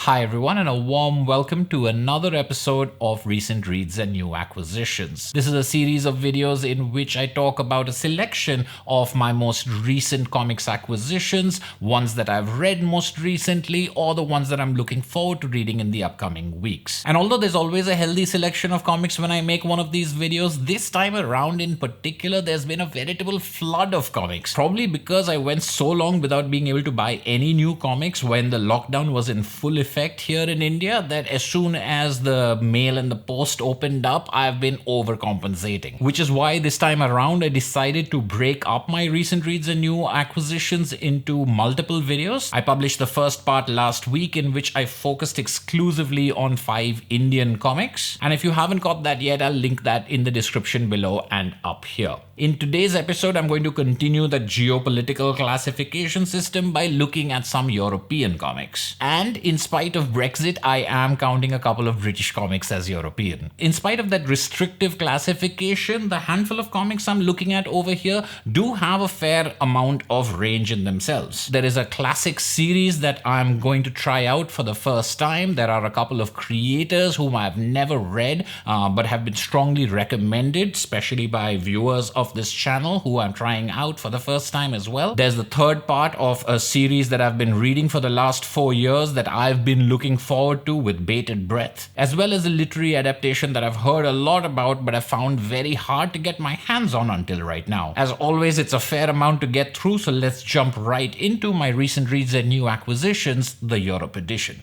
Hi everyone, and a warm welcome to another episode of Recent Reads and New Acquisitions. This is a series of videos in which I talk about a selection of my most recent comics acquisitions, ones that I've read most recently or the ones that I'm looking forward to reading in the upcoming weeks. And although there's always a healthy selection of comics when I make one of these videos, this time around in particular there's been a veritable flood of comics. Probably because I went so long without being able to buy any new comics when the lockdown was in full effect here in India that as soon as the mail and the post opened up, I've been overcompensating. Which is why this time around I decided to break up my recent reads and new acquisitions into multiple videos. I published the first part last week in which I focused exclusively on 5 Indian comics. And if you haven't got that yet, I'll link that in the description below and up here. In today's episode, I'm going to continue the geopolitical classification system by looking at some European comics. And in spite of Brexit, I am counting a couple of British comics as European. In spite of that restrictive classification, the handful of comics I'm looking at over here do have a fair amount of range in themselves. There is a classic series that I'm going to try out for the first time. There are a couple of creators whom I've never read but have been strongly recommended, especially by viewers of this channel who I'm trying out for the first time as well. There's the third part of a series that I've been reading for the last 4 years that I've been looking forward to with bated breath, as well as a literary adaptation that I've heard a lot about but I've found very hard to get my hands on until right now. As always, it's a fair amount to get through, so let's jump right into my recent reads and new acquisitions, the Europe edition.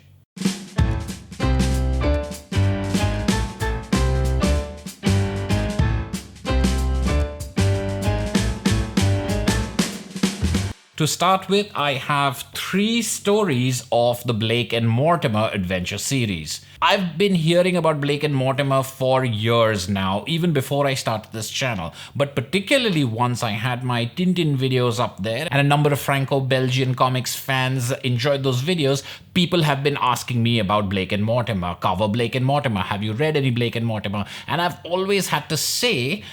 To start with, I have 3 stories of the Blake and Mortimer adventure series. I've been hearing about Blake and Mortimer for years now, even before I started this channel, but particularly once I had my Tintin videos up there and a number of Franco-Belgian comics fans enjoyed those videos, people have been asking me about Blake and Mortimer. Cover Blake and Mortimer. Have you read any Blake and Mortimer? And I've always had to say,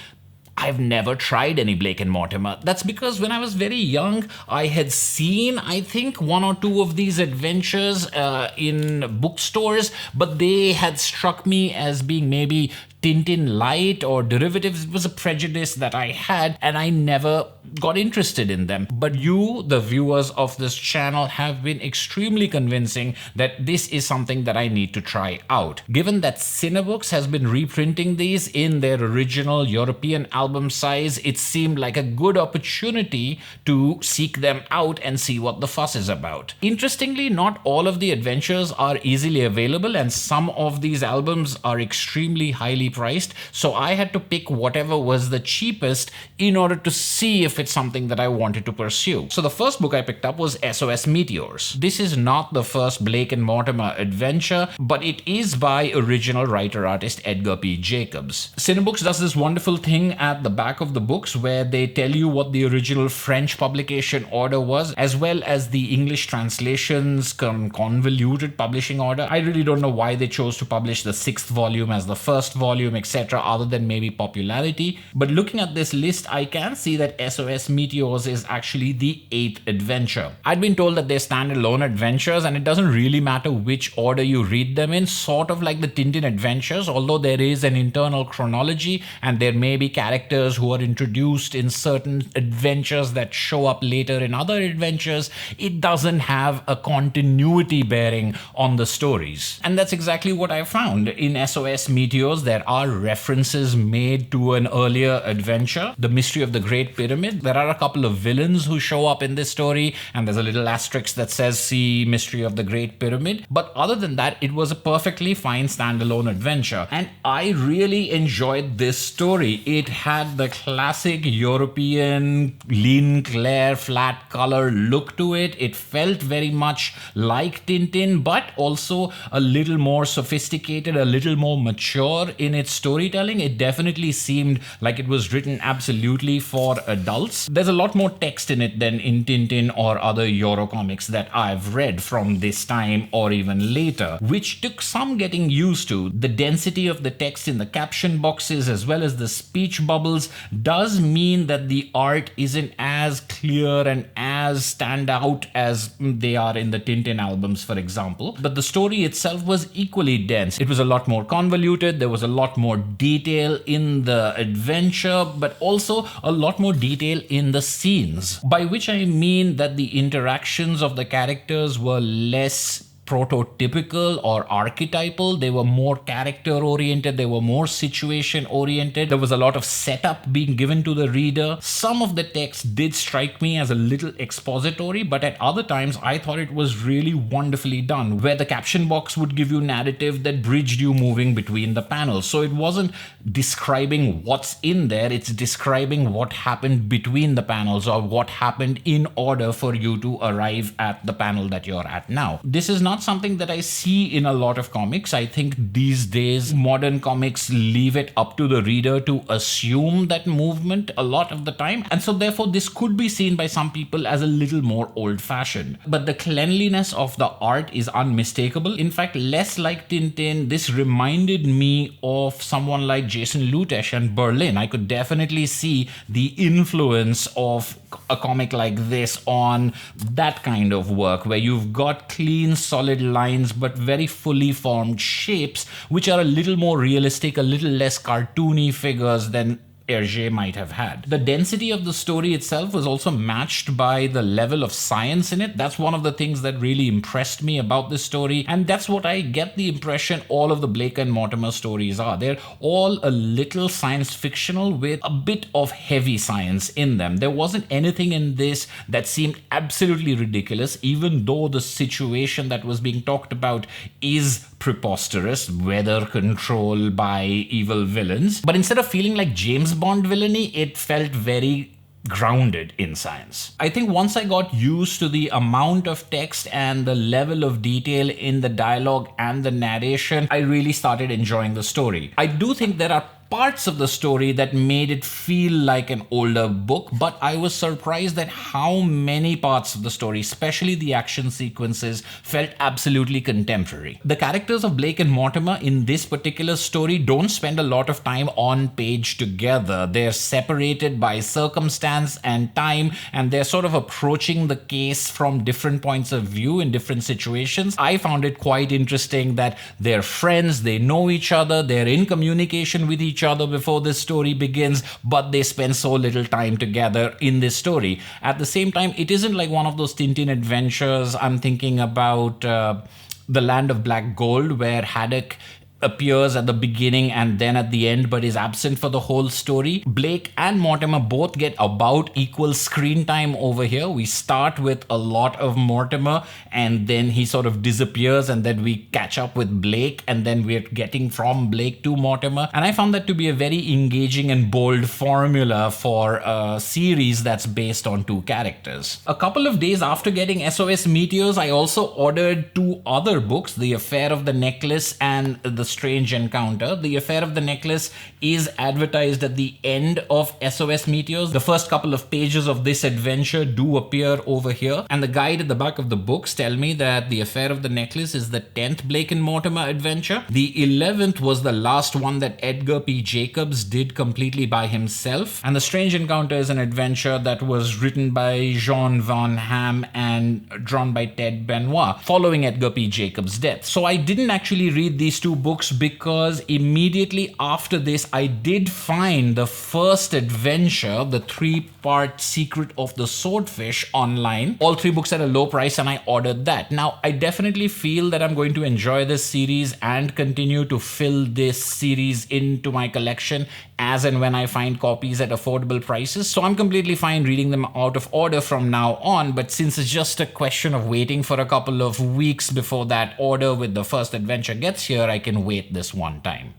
I've never tried any Blake and Mortimer. That's because when I was very young, I had seen, I think, 1 or 2 of these adventures in bookstores, but they had struck me as being maybe Tintin light or derivatives. It was a prejudice that I had and I never got interested in them. But you, the viewers of this channel, have been extremely convincing that this is something that I need to try out. Given that Cinebooks has been reprinting these in their original European album size, it seemed like a good opportunity to seek them out and see what the fuss is about. Interestingly, not all of the adventures are easily available and some of these albums are extremely highly priced, so I had to pick whatever was the cheapest in order to see if it's something that I wanted to pursue. So the first book I picked up was SOS Meteors. This is not the first Blake and Mortimer adventure, but it is by original writer-artist Edgar P. Jacobs. Cinebooks does this wonderful thing at the back of the books where they tell you what the original French publication order was, as well as the English translations convoluted publishing order. I really don't know why they chose to publish the 6th volume as the first volume, etc., other than maybe popularity. But looking at this list, I can see that SOS Meteors is actually the 8th adventure. I'd been told that they're standalone adventures and it doesn't really matter which order you read them in, sort of like the Tintin adventures, although there is an internal chronology and there may be characters who are introduced in certain adventures that show up later in other adventures. It doesn't have a continuity bearing on the stories. And that's exactly what I found. In SOS Meteors, there are references made to an earlier adventure, The Mystery of the Great Pyramid. There are a couple of villains who show up in this story, and there's a little asterisk that says, see Mystery of the Great Pyramid. But other than that, it was a perfectly fine standalone adventure. And I really enjoyed this story. It had the classic European lean, clear, flat color look to it. It felt very much like Tintin, but also a little more sophisticated, a little more mature in its storytelling. It definitely seemed like it was written absolutely for adults. There's a lot more text in it than in Tintin or other Eurocomics that I've read from this time or even later, which took some getting used to. The density of the text in the caption boxes as well as the speech bubbles does mean that the art isn't as clear and as as stand out as they are in the Tintin albums, for example. But the story itself was equally dense. It was a lot more convoluted. There was a lot more detail in the adventure, but also a lot more detail in the scenes. By which I mean that the interactions of the characters were less prototypical or archetypal. They were more character oriented, they were more situation oriented. There was a lot of setup being given to the reader. Some of the text did strike me as a little expository, but at other times I thought it was really wonderfully done, where the caption box would give you narrative that bridged you moving between the panels. So it wasn't describing what's in there, it's describing what happened between the panels or what happened in order for you to arrive at the panel that you're at now. This is not something that I see in a lot of comics. I think these days modern comics leave it up to the reader to assume that movement a lot of the time, and so therefore this could be seen by some people as a little more old-fashioned. But the cleanliness of the art is unmistakable. In fact, less like Tintin, this reminded me of someone like Jason Lutesh and Berlin. I could definitely see the influence of a comic like this on that kind of work, where you've got clean, solid lines but very fully formed shapes, which are a little more realistic, a little less cartoony figures than Hergé might have had. The density of the story itself was also matched by the level of science in it. That's one of the things that really impressed me about this story, and that's what I get the impression all of the Blake and Mortimer stories are. They're all a little science fictional with a bit of heavy science in them. There wasn't anything in this that seemed absolutely ridiculous, even though the situation that was being talked about is preposterous, weather control by evil villains. But instead of feeling like James Bond villainy, it felt very grounded in science. I think once I got used to the amount of text and the level of detail in the dialogue and the narration, I really started enjoying the story. I do think there are parts of the story that made it feel like an older book, but I was surprised at how many parts of the story, especially the action sequences, felt absolutely contemporary. The characters of Blake and Mortimer in this particular story don't spend a lot of time on page together. They're separated by circumstance and time, and they're sort of approaching the case from different points of view in different situations. I found it quite interesting that they're friends, they know each other, they're in communication with each other before this story begins, but they spend so little time together in this story. At the same time, it isn't like one of those Tintin adventures. I'm thinking about The Land of Black Gold, where Haddock appears at the beginning and then at the end but is absent for the whole story. Blake and Mortimer both get about equal screen time over here. We start with a lot of Mortimer and then he sort of disappears, and then we catch up with Blake, and then we're getting from Blake to Mortimer. And I found that to be a very engaging and bold formula for a series that's based on two characters. A couple of days after getting SOS Meteors, I also ordered two other books, The Affair of the Necklace and The Strange Encounter. The Affair of the Necklace is advertised at the end of SOS Meteors. The first couple of pages of this adventure do appear over here, and the guide at the back of the books tell me that The Affair of the Necklace is the 10th Blake and Mortimer adventure. The 11th was the last one that Edgar P. Jacobs did completely by himself, and The Strange Encounter is an adventure that was written by Jean Van Ham and drawn by Ted Benoit following Edgar P. Jacobs' death. So I didn't actually read these two books because immediately after this I did find the first adventure, the 3-part Secret of the Swordfish, online. All 3 books at a low price, and I ordered that. Now I definitely feel that I'm going to enjoy this series and continue to fill this series into my collection as and when I find copies at affordable prices. So I'm completely fine reading them out of order from now on, but since it's just a question of waiting for a couple of weeks before that order with the first adventure gets here, I can wait this one time.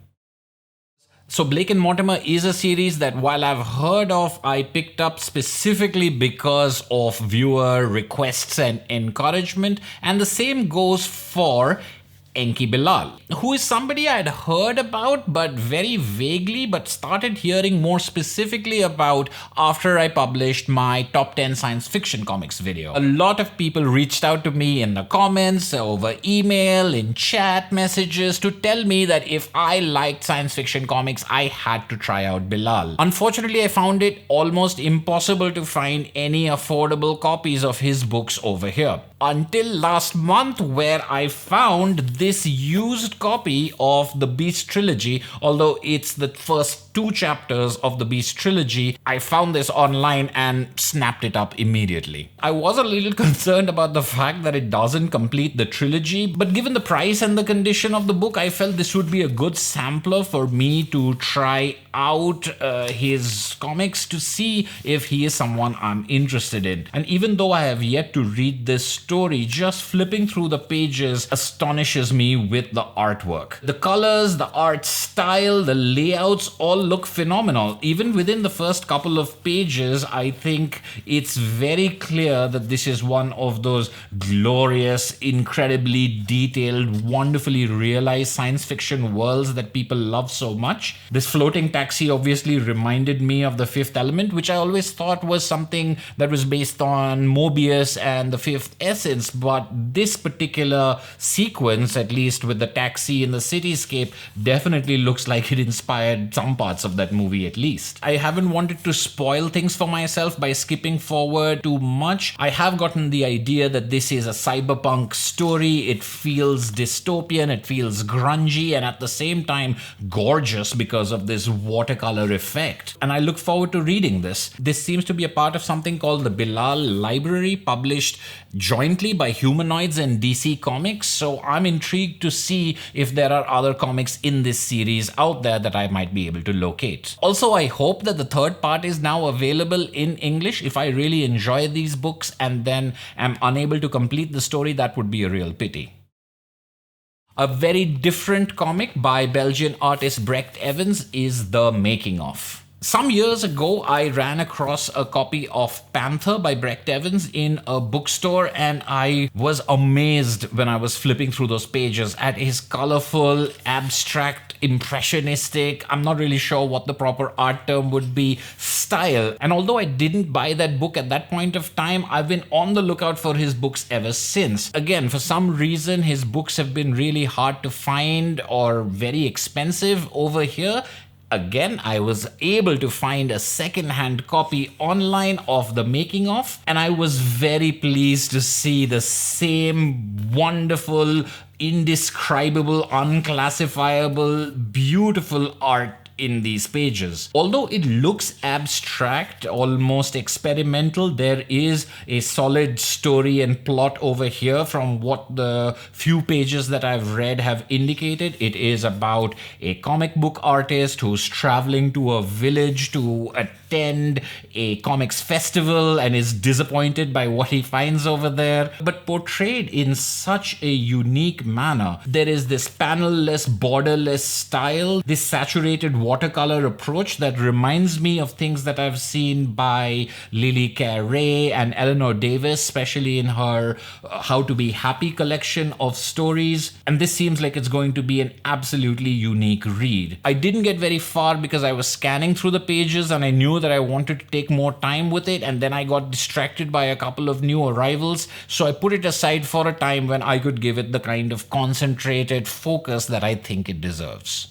So Blake and Mortimer is a series that, while I've heard of, I picked up specifically because of viewer requests and encouragement, and the same goes for Enki Bilal, who is somebody I'd heard about but very vaguely, but started hearing more specifically about after I published my top 10 science fiction comics video. A lot of people reached out to me in the comments, over email, in chat messages to tell me that if I liked science fiction comics, I had to try out Bilal. Unfortunately, I found it almost impossible to find any affordable copies of his books over here. Until last month, where I found this used copy of the Beast trilogy, although it's the first 2 chapters of the Beast trilogy. I found this online and snapped it up immediately. I was a little concerned about the fact that it doesn't complete the trilogy, but given the price and the condition of the book, I felt this would be a good sampler for me to try out his comics to see if he is someone I'm interested in. And even though I have yet to read this story, just flipping through the pages astonishes me with the artwork. The colors, the art style, the layouts all look phenomenal. Even within the first couple of pages, I think it's very clear that this is one of those glorious, incredibly detailed, wonderfully realized science fiction worlds that people love so much. This floating taxi obviously reminded me of The Fifth Element, which I always thought was something that was based on Mobius and The Fifth Essence, but this particular sequence, at least with the taxi in the cityscape, definitely looks like it inspired some parts of that movie at least. I haven't wanted to spoil things for myself by skipping forward too much. I have gotten the idea that this is a cyberpunk story. It feels dystopian, it feels grungy, and at the same time gorgeous because of this watercolor effect. And I look forward to reading this. This seems to be a part of something called the Bilal Library, published jointly by Humanoids and DC Comics, so I'm intrigued to see if there are other comics in this series out there that I might be able to locate. Also, I hope that the third part is now available in English. If I really enjoy these books and then am unable to complete the story, that would be a real pity. A very different comic by Belgian artist Brecht Evans is The Making Of. Some years ago, I ran across a copy of Panther by Brecht Evans in a bookstore, and I was amazed when I was flipping through those pages at his colorful, abstract, impressionistic, I'm not really sure what the proper art term would be, style. And although I didn't buy that book at that point of time, I've been on the lookout for his books ever since. Again, for some reason, his books have been really hard to find or very expensive over here. Again, I was able to find a second-hand copy online of The Making Of, and I was very pleased to see the same wonderful, indescribable, unclassifiable, beautiful art in these pages. Although it looks abstract, almost experimental, there is a solid story and plot over here from what the few pages that I've read have indicated. It is about a comic book artist who's traveling to a village to attend a comics festival and is disappointed by what he finds over there, but portrayed in such a unique manner. There is this panel-less, borderless style, this saturated watercolor approach that reminds me of things that I've seen by Lily Carey and Eleanor Davis, especially in her How to Be Happy collection of stories. And this seems like it's going to be an absolutely unique read. I didn't get very far because I was scanning through the pages and I knew that I wanted to take more time with it, and then I got distracted by a couple of new arrivals, so I put it aside for a time when I could give it the kind of concentrated focus that I think it deserves.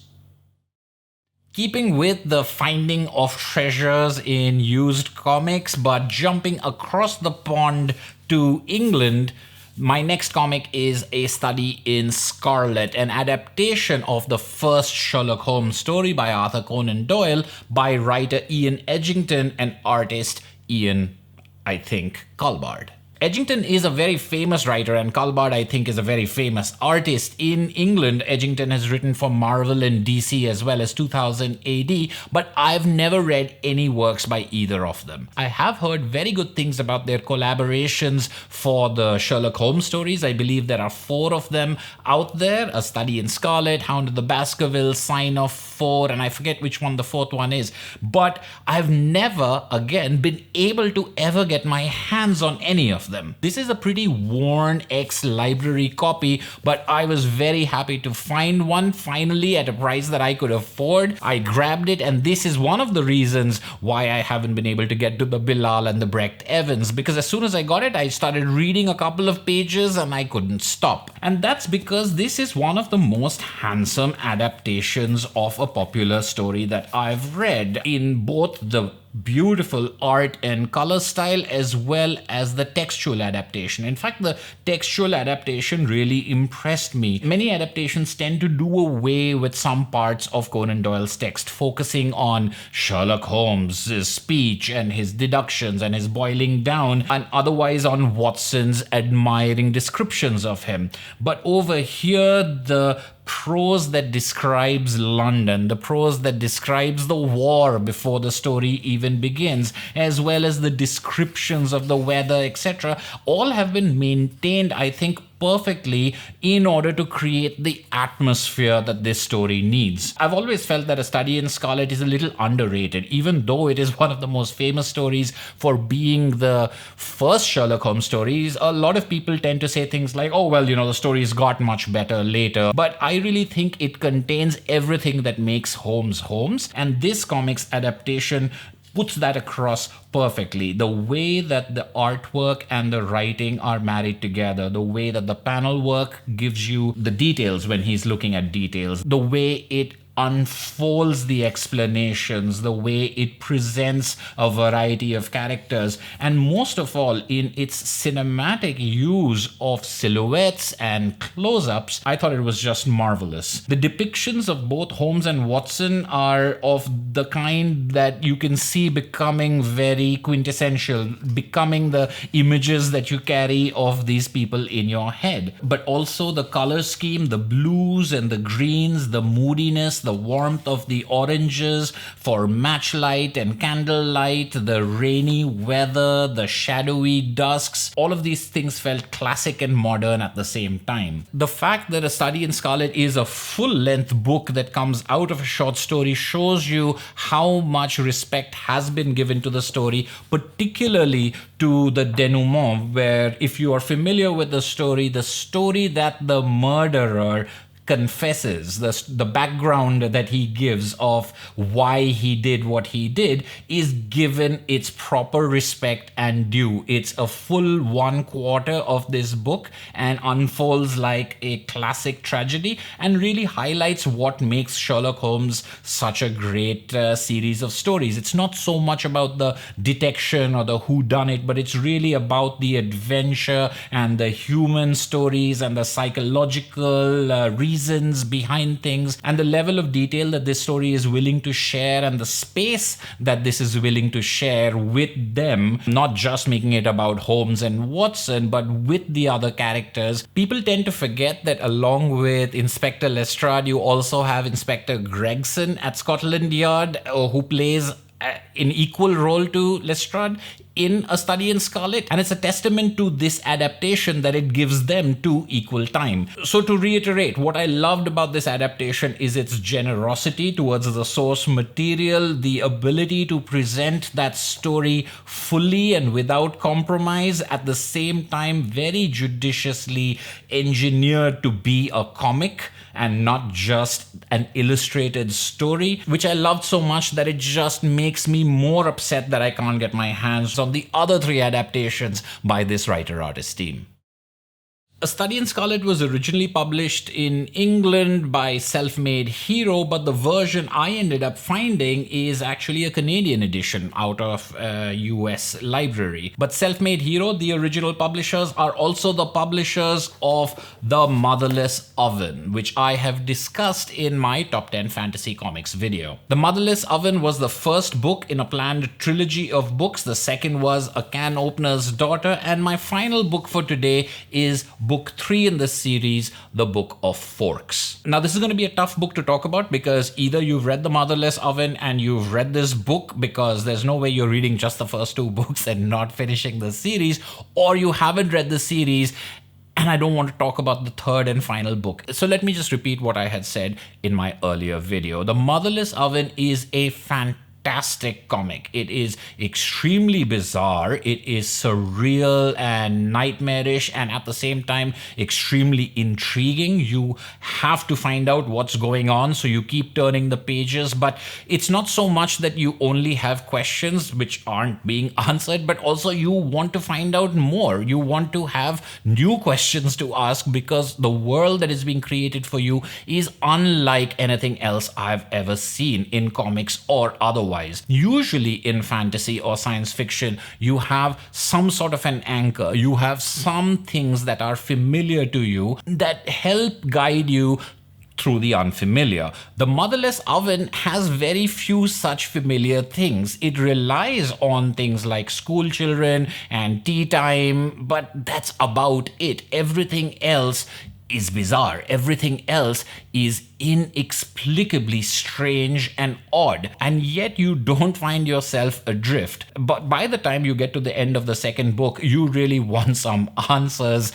Keeping with the finding of treasures in used comics, but jumping across the pond to England, my next comic is a study in Scarlet, an adaptation of the first Sherlock Holmes story by Arthur Conan Doyle by writer Ian Edgington and artist Ian, I think, Culbard. Edgington is a very famous writer, and Culbard, I think, is a very famous artist. In England, Edgington has written for Marvel and DC as well as 2000 AD, but I've never read any works by either of them. I have heard very good things about their collaborations for the Sherlock Holmes stories. I believe there are 4 of them out there: A Study in Scarlet, Hound of the Baskervilles, Sign of 4, and I forget which one the 4th one is. But I've never, again, been able to ever get my hands on any of of them. This is a pretty worn ex-library copy, but I was very happy to find one finally at a price that I could afford. I grabbed it, and this is one of the reasons why I haven't been able to get to the Bilal and the Brecht Evans, because as soon as I got it, I started reading a couple of pages and I couldn't stop. And that's because this is one of the most handsome adaptations of a popular story that I've read, in both the beautiful art and color style as well as the textual adaptation. In fact, the textual adaptation really impressed me. Many adaptations tend to do away with some parts of Conan Doyle's text, focusing on Sherlock Holmes' speech and his deductions and his boiling down, and otherwise on Watson's admiring descriptions of him. But over here, the prose that describes London, the prose that describes the war before the story even begins, as well as the descriptions of the weather, etc., all have been maintained, I think, perfectly in order to create the atmosphere that this story needs. I've always felt that A Study in Scarlet is a little underrated, even though it is one of the most famous stories for being the first Sherlock Holmes stories. A lot of people tend to say things like, oh, well, the stories got much better later. But I really think it contains everything that makes Holmes Holmes, and this comic's adaptation puts that across perfectly. The way that the artwork and the writing are married together, the way that the panel work gives you the details when he's looking at details, the way it unfolds the explanations, the way it presents a variety of characters, and most of all, in its cinematic use of silhouettes and close-ups, I thought it was just marvelous. The depictions of both Holmes and Watson are of the kind that you can see becoming very quintessential, becoming the images that you carry of these people in your head. But also the color scheme, the blues and the greens, the moodiness, the warmth of the oranges for matchlight and candlelight, the rainy weather, the shadowy dusks, all of these things felt classic and modern at the same time. The fact that A Study in Scarlet is a full-length book that comes out of a short story shows you how much respect has been given to the story, particularly to the denouement, where if you are familiar with the story that the murderer confesses, the background that he gives of why he did what he did is given its proper respect and due. It's a full 1/4 of this book and unfolds like a classic tragedy and really highlights what makes Sherlock Holmes such a great series of stories. It's not so much about the detection or the whodunit, but it's really about the adventure and the human stories and the psychological reasons behind things, and the level of detail that this story is willing to share, and the space that this is willing to share with them, not just making it about Holmes and Watson, but with the other characters. People tend to forget that along with Inspector Lestrade, you also have Inspector Gregson at Scotland Yard, who plays an equal role to Lestrade in A Study in Scarlet, and it's a testament to this adaptation that it gives them two equal time. So to reiterate, what I loved about this adaptation is its generosity towards the source material, the ability to present that story fully and without compromise, at the same time very judiciously engineered to be a comic and not just an illustrated story, which I loved so much that it just makes me more upset that I can't get my hands on the other three adaptations by this writer-artist team. A Study in Scarlet was originally published in England by Self-Made Hero, but the version I ended up finding is actually a Canadian edition out of a US library. But Self-Made Hero, the original publishers, are also the publishers of The Motherless Oven, which I have discussed in my Top 10 Fantasy Comics video. The Motherless Oven was the first book in a planned trilogy of books. The second was A Can Opener's Daughter, and my final book for today is Book 3 in the series, The Book of Forks. Now, this is going to be a tough book to talk about because either you've read The Motherless Oven and you've read this book, because there's no way you're reading just the first two books and not finishing the series, or you haven't read the series and I don't want to talk about the third and final book. So let me just repeat what I had said in my earlier video. The Motherless Oven is a fantastic fantastic comic. It is extremely bizarre. It is surreal and nightmarish, and at the same time extremely intriguing. You have to find out what's going on, so you keep turning the pages. But it's not so much that you only have questions which aren't being answered, but also you want to find out more. You want to have new questions to ask, because the world that is being created for you is unlike anything else I've ever seen in comics or otherwise. Usually in fantasy or science fiction, you have some sort of an anchor. You have some things that are familiar to you that help guide you through the unfamiliar. The Motherless Oven has very few such familiar things. It relies on things like school children and tea time, but that's about it. Everything else is bizarre. Everything else is inexplicably strange and odd, and yet you don't find yourself adrift. But by the time you get to the end of the second book, you really want some answers.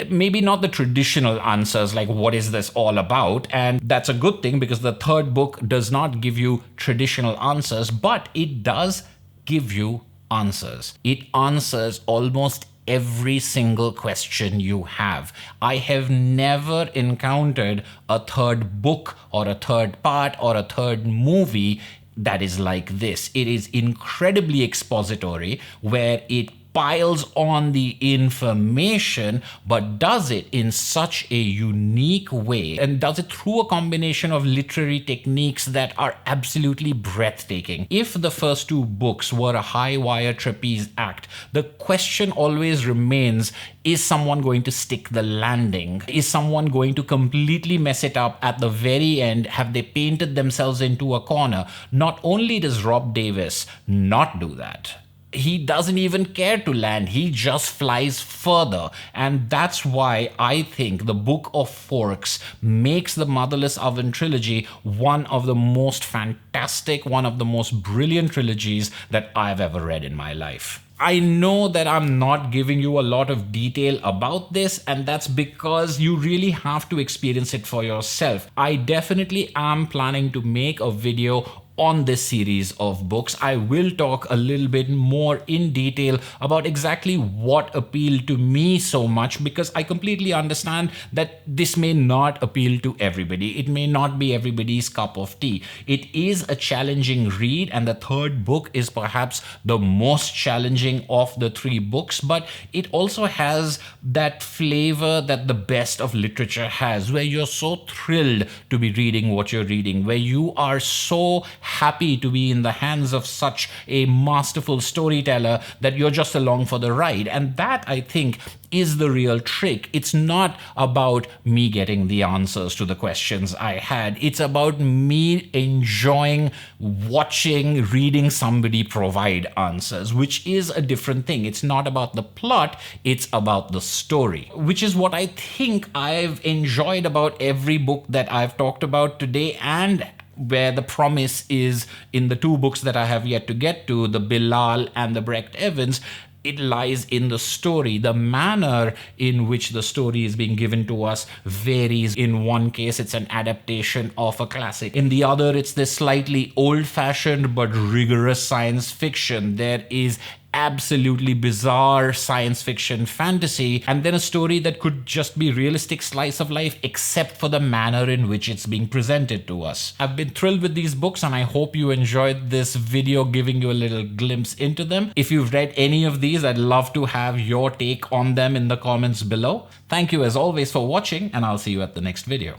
Maybe not the traditional answers like what is this all about, and that's a good thing, because the third book does not give you traditional answers, but it does give you answers. It answers almost every single question you have. I have never encountered a third book or a third part or a third movie that is like this. It is incredibly expository, where it piles on the information, but does it in such a unique way, and does it through a combination of literary techniques that are absolutely breathtaking. If the first two books were a high wire trapeze act, the question always remains, is someone going to stick the landing? Is someone going to completely mess it up at the very end? Have they painted themselves into a corner? Not only does Rob Davis not do that, he doesn't even care to land. He just flies further. And that's why I think the Book of Forks makes the Motherless Oven trilogy one of the most fantastic, one of the most brilliant trilogies that I've ever read in my life. I know that I'm not giving you a lot of detail about this, and that's because you really have to experience it for yourself. I definitely am planning to make a video on this series of books. I will talk a little bit more in detail about exactly what appealed to me so much, because I completely understand that this may not appeal to everybody. It may not be everybody's cup of tea. It is a challenging read, and the third book is perhaps the most challenging of the three books, but it also has that flavor that the best of literature has, where you're so thrilled to be reading what you're reading, where you are so happy to be in the hands of such a masterful storyteller that you're just along for the ride. And that, I think, is the real trick. It's not about me getting the answers to the questions I had. It's about me enjoying watching, reading somebody provide answers, which is a different thing. It's not about the plot, it's about the story, which is what I think I've enjoyed about every book that I've talked about today, and where the promise is in the two books that I have yet to get to, the Bilal and the Brecht Evans. It lies in the story. The manner in which the story is being given to us varies. In one case, it's an adaptation of a classic. In the other, it's this slightly old-fashioned but rigorous science fiction. There is absolutely bizarre science fiction fantasy, and then a story that could just be realistic slice of life, except for the manner in which it's being presented to us. I've been thrilled with these books, and I hope you enjoyed this video giving you a little glimpse into them. If you've read any of these, I'd love to have your take on them in the comments below. Thank you as always for watching, and I'll see you at the next video.